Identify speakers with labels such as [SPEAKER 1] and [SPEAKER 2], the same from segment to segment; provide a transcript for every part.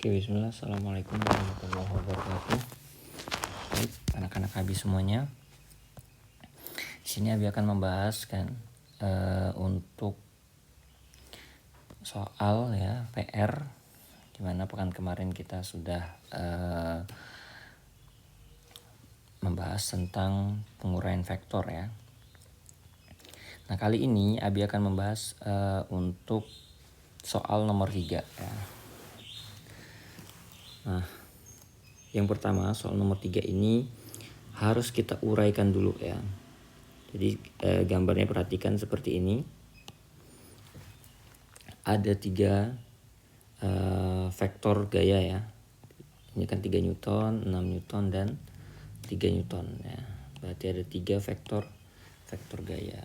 [SPEAKER 1] Oke, bismillah. Assalamualaikum warahmatullahi wabarakatuh. Baik, anak-anak habis semuanya. Di sini Abi akan membahas untuk soal ya PR, dimana pekan kemarin kita sudah membahas tentang penguraian vektor ya. Nah, kali ini Abi akan membahas untuk soal nomor 3 ya. Nah, yang pertama soal nomor 3 ini harus kita uraikan dulu ya. Jadi gambarnya perhatikan seperti ini. Ada 3 vektor gaya ya. Ini kan 3 Newton, 6 Newton dan 3 Newton ya. Berarti ada 3 vektor gaya.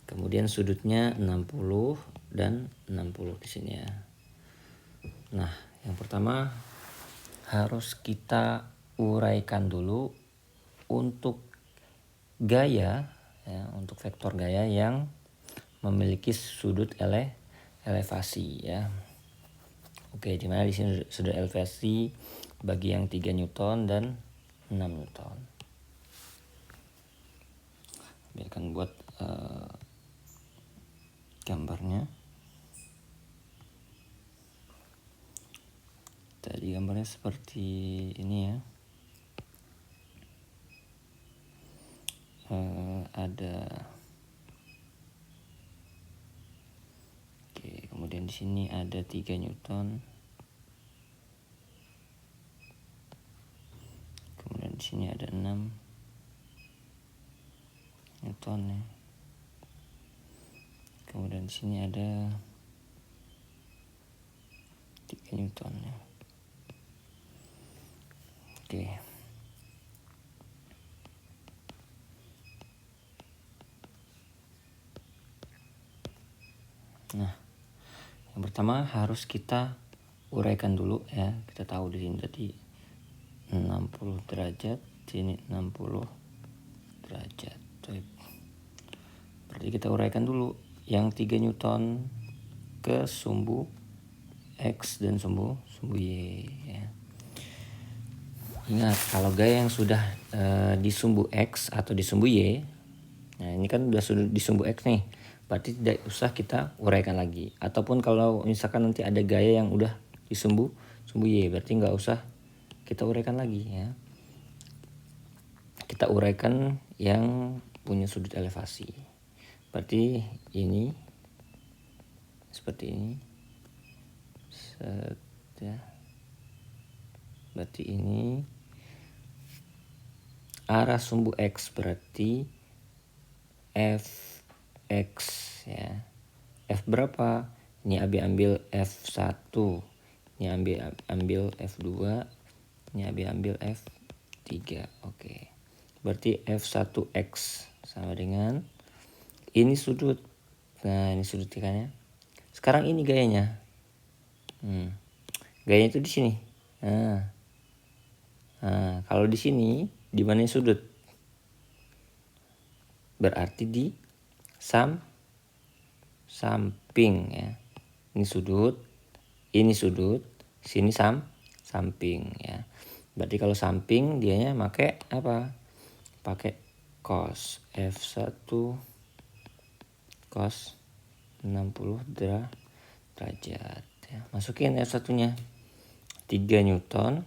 [SPEAKER 1] Kemudian sudutnya 60 dan 60 di sini ya. Nah, yang pertama harus kita uraikan dulu untuk gaya ya, untuk vektor gaya yang memiliki sudut elevasi ya. Oke, dimana di sini sudut elevasi bagi yang 3 Newton dan 6 Newton. Biarkan buat gambarnya. Tadi gambarnya seperti ini ya. Kemudian di sini ada 3 Newton. Kemudian di sini ada 6 Newton ya. Kemudian di sini ada 3 Newton ya. Oke. Nah, yang pertama harus kita uraikan dulu ya. Kita tahu di sini tadi 60 derajat, sini 60 derajat. Berarti kita uraikan dulu yang 3 Newton ke sumbu X dan sumbu Y ya. Ingat, kalau gaya yang sudah di sumbu X atau di sumbu Y, nah ini kan udah sudah di sumbu X nih, berarti tidak usah kita uraikan lagi. Ataupun kalau misalkan nanti ada gaya yang udah di sumbu Y, berarti nggak usah kita uraikan lagi ya. Kita uraikan yang punya sudut elevasi. Berarti ini seperti ini. Ya. Berarti ini arah sumbu X, berarti Fx ya. F berapa? Ini Abi ambil F1. Ini ambil F2. Ini Abi ambil F3. Oke. Berarti F1X sama dengan ini sudut. Nah, ini sudut ikannya. Sekarang ini gayanya. Gayanya itu di sini. Nah, kalau di sini di mana sudut? Berarti di samping ya. Ini sudut, sini samping ya. Berarti kalau samping dianya pakai apa? Pakai cos F1 cos 60 derajat ya. Masukin F1-nya 3 Newton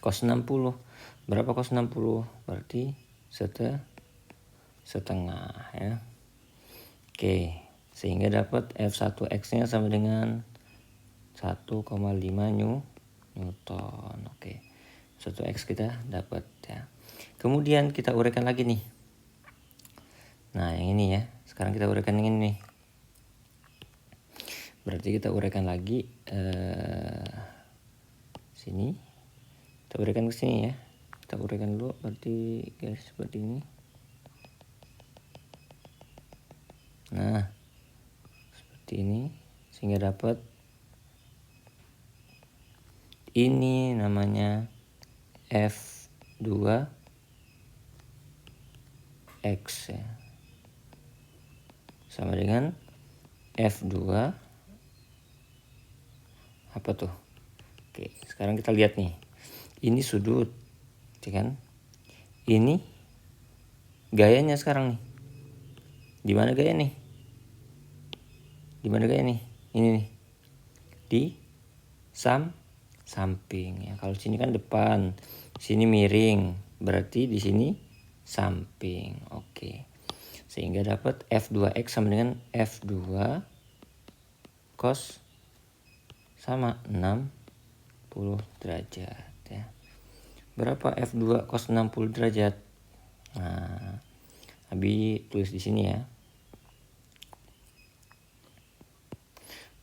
[SPEAKER 1] cos 60. Berapa cos 60? Berarti setengah ya. Oke, sehingga dapat F1X-nya sama dengan 1,5 Newton. Oke. 1X kita dapat ya. Kemudian kita uraikan lagi nih. Nah, yang ini ya. Sekarang kita uraikan yang ini nih. Berarti kita uraikan lagi sini. Kita uraikan ke sini ya. Kita uraikan dulu, berarti garis seperti ini. Nah, seperti ini, sehingga dapat ini namanya F2X ya. Sama dengan F2 Apa tuh? Oke, sekarang kita lihat nih. Ini sudut, ya kan? Ini gayanya sekarang nih. Di mana gaya nih? Di mana gaya nih? Ini nih. Di samping ya. Kalau sini kan depan, sini miring, berarti di sini samping. Oke. Sehingga dapat F2X sama dengan F2 cos sama 60 derajat ya. Berapa F2 cos 60 derajat? Nah, Abi tulis di sini ya.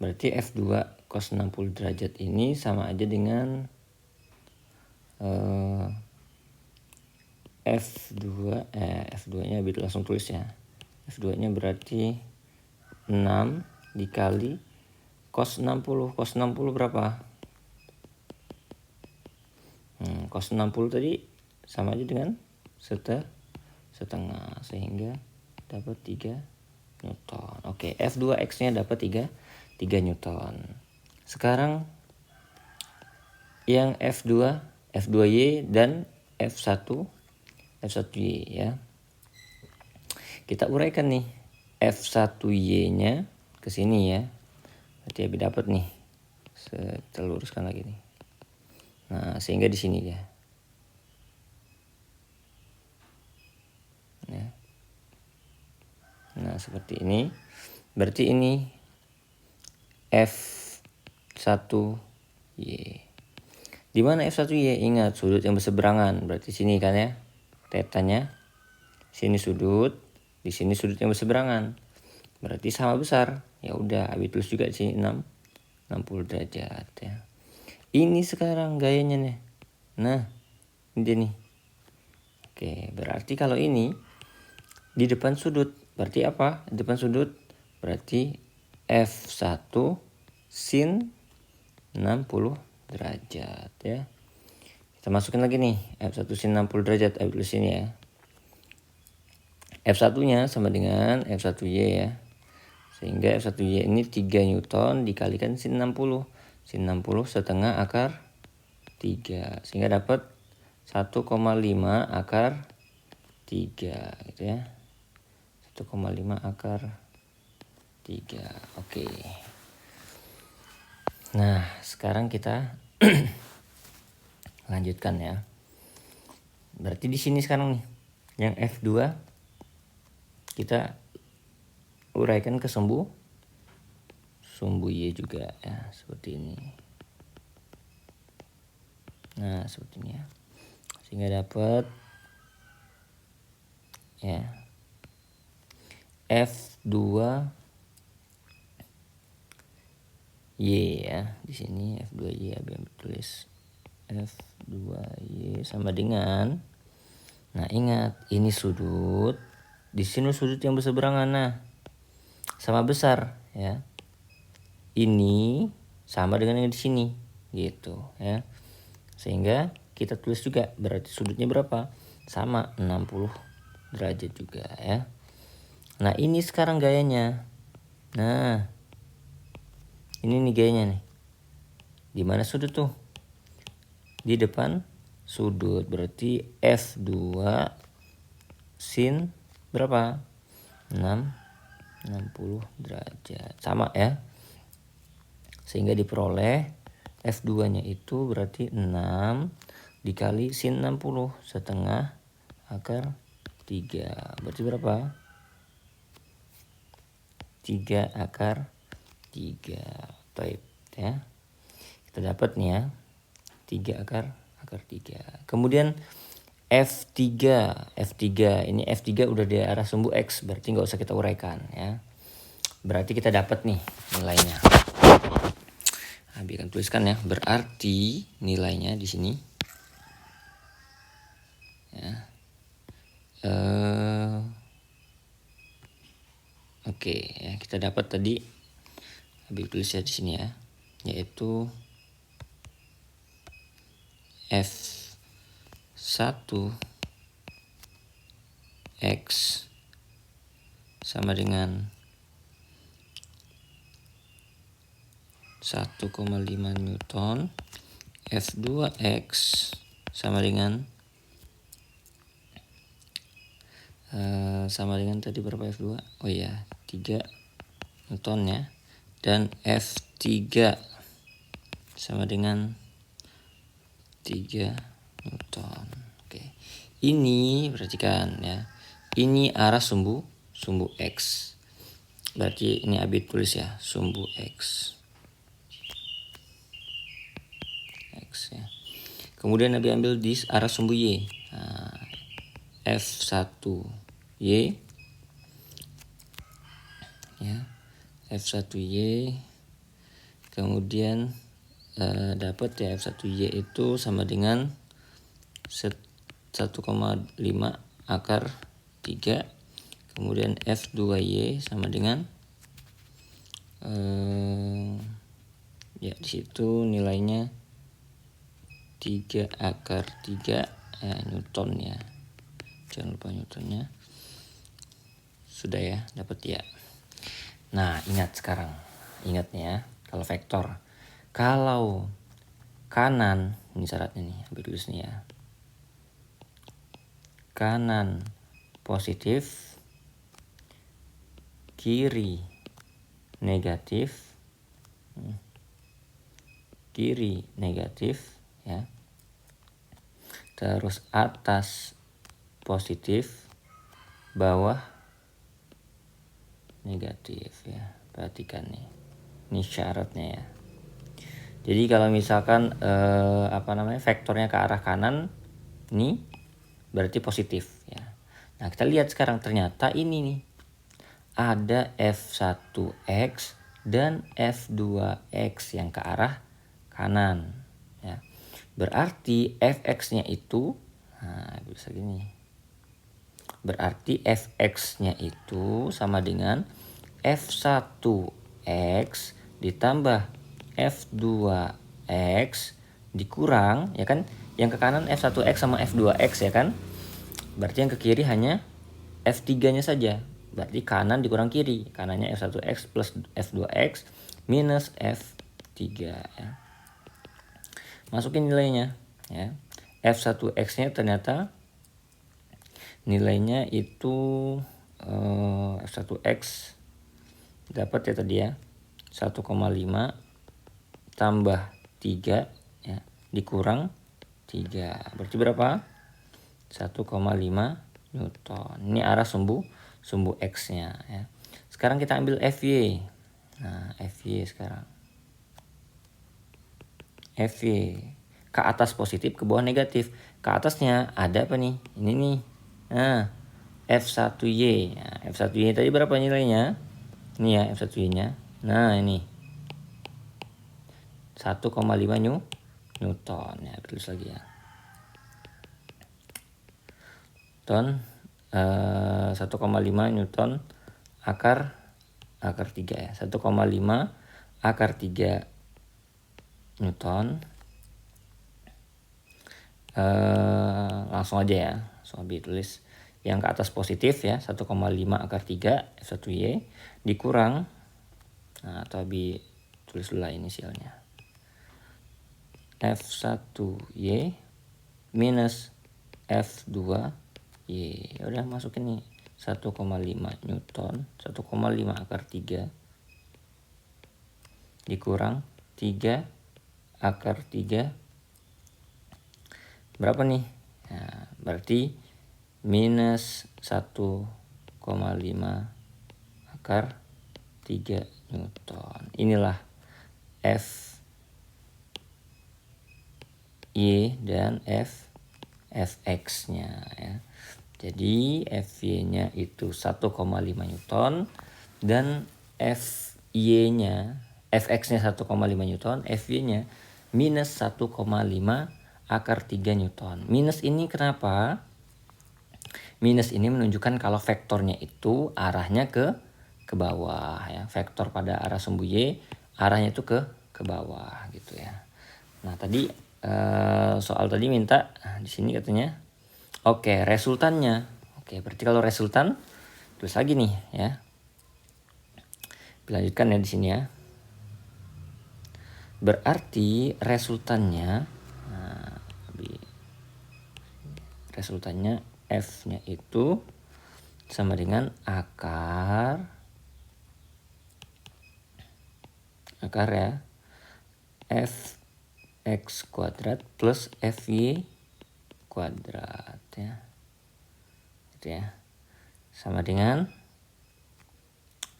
[SPEAKER 1] Berarti F2 cos 60 derajat ini sama aja dengan F2-nya Abi langsung tulis ya. F2-nya berarti 6 dikali cos 60. Cos 60 berapa? Cos 60 tadi sama aja dengan setengah, sehingga dapat 3 Newton. Oke, F2X-nya dapat 3 Newton. Sekarang yang F2, F2Y dan F1Y ya. Kita uraikan nih. F1Y-nya ke sini ya. Berarti Abi dapat nih. Kita luruskan lagi nih. Nah, sehingga di sini ya. Nah, seperti ini. Berarti ini F1Y. Di mana F1Y? Ingat sudut yang berseberangan. Berarti sini kan ya. Tetanya. Sini sudut, di sini sudut yang berseberangan. Berarti sama besar. Ya udah, Abi tulis juga di sini 60 derajat ya. Ini sekarang gayanya nih. Nah, ini nih. Oke, berarti kalau ini di depan sudut, berarti apa? Di depan sudut berarti F1 sin 60 derajat ya. Kita masukin lagi nih F1 sin 60 derajat. Abi tulis sini ya. F1-nya sama dengan F1Y ya. Sehingga F1Y ini 3 Newton dikalikan sin 60. Sin 60 setengah akar 3. Sehingga dapat 1,5 akar 3 gitu ya. 1,5 akar 3. Oke. Nah, sekarang kita lanjutkan ya. Berarti di sini sekarang nih yang F2 kita uraikan ke sumbu Y juga ya, seperti ini. Nah, seperti ini ya. Sehingga dapat ya F2Y ya. Di sini F2Y Abi tulis F2Y sama dengan, nah ingat ini sudut, di sini sudut yang berseberangan, nah sama besar ya. Ini sama dengan yang di sini gitu ya. Sehingga kita tulis juga berarti sudutnya berapa? Sama 60 derajat juga ya. Nah, ini sekarang gayanya. Nah, ini nih gayanya nih. Di mana sudut tuh? Di depan sudut. Berarti F2 sin berapa? 60 derajat. Sama ya. Sehingga diperoleh F2-nya itu berarti 6 dikali sin 60 setengah akar 3. Berarti berapa? 3 akar 3. Baik ya. Kita dapat nih ya. 3 akar 3. Kemudian F3 ini F3 udah di arah sumbu X, berarti nggak usah kita uraikan ya. Berarti kita dapat nih nilainya. Abi akan tuliskan ya. Berarti nilainya di sini ya. Oke ya, kita dapat tadi Abi tulis ya di sini ya, yaitu F1X sama dengan 1,5 Newton. F2X sama dengan tadi berapa F2? Oh iya, 3 Newton ya. Dan F3 sama dengan 3 Newton. Oke. Ini perhatikan ya. Ini arah sumbu X. Berarti ini Abi tulis ya, sumbu X. Ya. Kemudian Nabi ambil di arah sumbu Y. Nah, F1Y ya. F1Y. Kemudian dapat ya F1Y itu sama dengan 1,5 akar 3. Kemudian F2Y sama dengan ya di situ nilainya 3 akar 3 Newton ya. Jangan lupa Newtonnya. Sudah ya, dapat ya. Nah, ingat nih ya, kalau vektor. Kalau kanan, ini syaratnya nih, ambil tulis nih ya. Kanan positif, kiri negatif, ya. Terus atas positif, bawah negatif ya. Perhatikan nih. Ini syaratnya ya. Jadi kalau misalkan vektornya ke arah kanan, ini berarti positif ya. Nah, kita lihat sekarang ternyata ini nih. Ada F1X dan F2X yang ke arah kanan ya. Berarti Fx-nya itu bisa gini. Berarti Fx-nya itu sama dengan F1X ditambah F2X dikurang ya kan, yang ke kanan F1X sama F2X ya kan. Berarti yang ke kiri hanya F3-nya saja. Berarti kanan dikurang kiri. Kanannya F1X plus F2X minus F3 ya. Masukin nilainya ya. F1X-nya ternyata nilainya itu F1X dapat ya tadi ya 1,5 tambah 3 ya dikurang 3. Berarti berapa? 1,5 Newton. Ini arah sumbu X-nya ya. Sekarang kita ambil FY. Nah, FY sekarang. FY ke atas positif, ke bawah negatif. Ke atasnya ada apa nih? Ini nih. Nah, F1Y. Nah, F1Y tadi berapa nilainya? Ini ya F1Y-nya. Nah, ini 1,5 Newton ya, tulis lagi ya. Newton 1,5 Newton akar 3 ya. 1,5 akar 3 Newton. Langsung aja ya. Langsung tulis yang ke atas positif ya, 1,5 akar 3 F1Y dikurang atau tulis dulu lah inisialnya. F1Y minus F2Y. Udah masukin nih 1,5 Newton, 1,5 akar 3 dikurang 3 akar 3 berapa nih? Nah, berarti minus 1,5 akar 3 Newton. Inilah F Y dan Fx-nya ya. Jadi Fy-nya itu 1,5 Newton dan Fx-nya 1,5 Newton, Fy-nya minus 1,5 akar 3 Newton. Minus ini kenapa? Minus ini menunjukkan kalau vektornya itu arahnya ke bawah ya. Vektor pada arah sumbu Y arahnya itu ke bawah gitu ya. Nah, tadi soal tadi minta di sini katanya oke, resultannya. Oke, berarti kalau resultan tulis lagi nih ya. Dilanjutkan ya di sini ya. Berarti resultannya F-nya itu sama dengan akar ya fx kuadrat plus fy kuadrat ya. Gitu ya. Sama dengan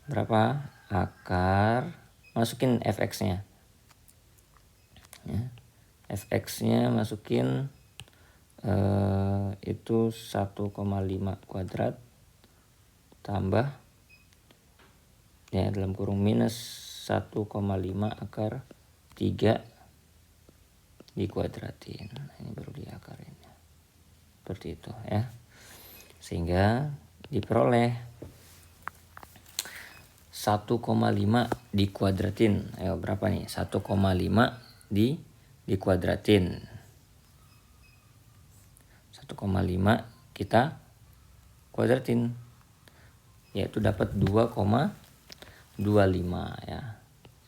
[SPEAKER 1] berapa? Akar, masukin fx-nya. Ya. Fx-nya masukin itu 1,5 kuadrat tambah ya dalam kurung minus 1,5 akar 3 dikuadratin. Nah, ini baru diakarin. Seperti itu ya. Sehingga diperoleh 1,5 dikuadratin. Ayo berapa nih? 1,5 dikuadratin. 1,5 kita kuadratin. Yaitu dapat 2,25 ya.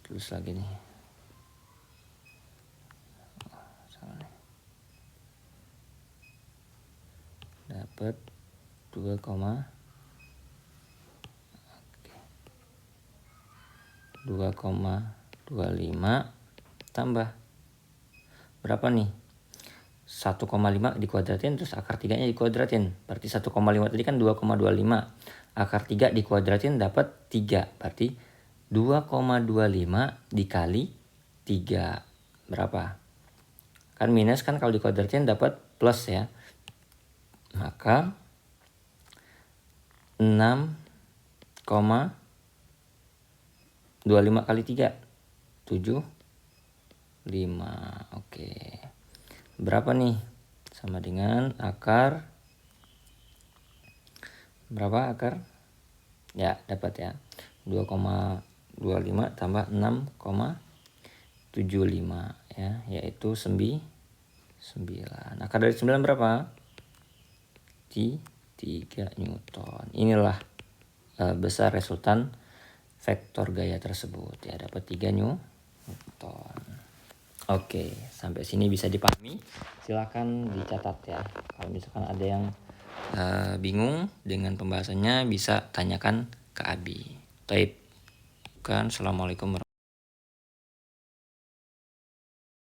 [SPEAKER 1] Tulis lagi nih. Dapat 2,25 tambah berapa nih? 1,5 dikuadratin terus akar 3-nya dikuadratin. Berarti 1,5 tadi kan 2,25. Akar 3 dikuadratin dapat 3. Berarti 2,25 dikali 3. Berapa? Kan minus kan kalau dikuadratin dapat plus ya. Maka 6,25 kali 3 75. Oke. Berapa nih? Sama dengan akar berapa akar? Ya, dapat ya. 2,25 tambah 6,75 ya, yaitu 9. Akar dari 9 berapa? 3 Newton. Inilah besar resultan vektor gaya tersebut ya, dapat 3 Newton. Oke, sampai sini bisa dipahami. Silakan dicatat ya. Kalau misalkan ada yang bingung dengan pembahasannya bisa tanyakan ke Abi. Taib. Assalamualaikum warahmatullahi wabarakatuh.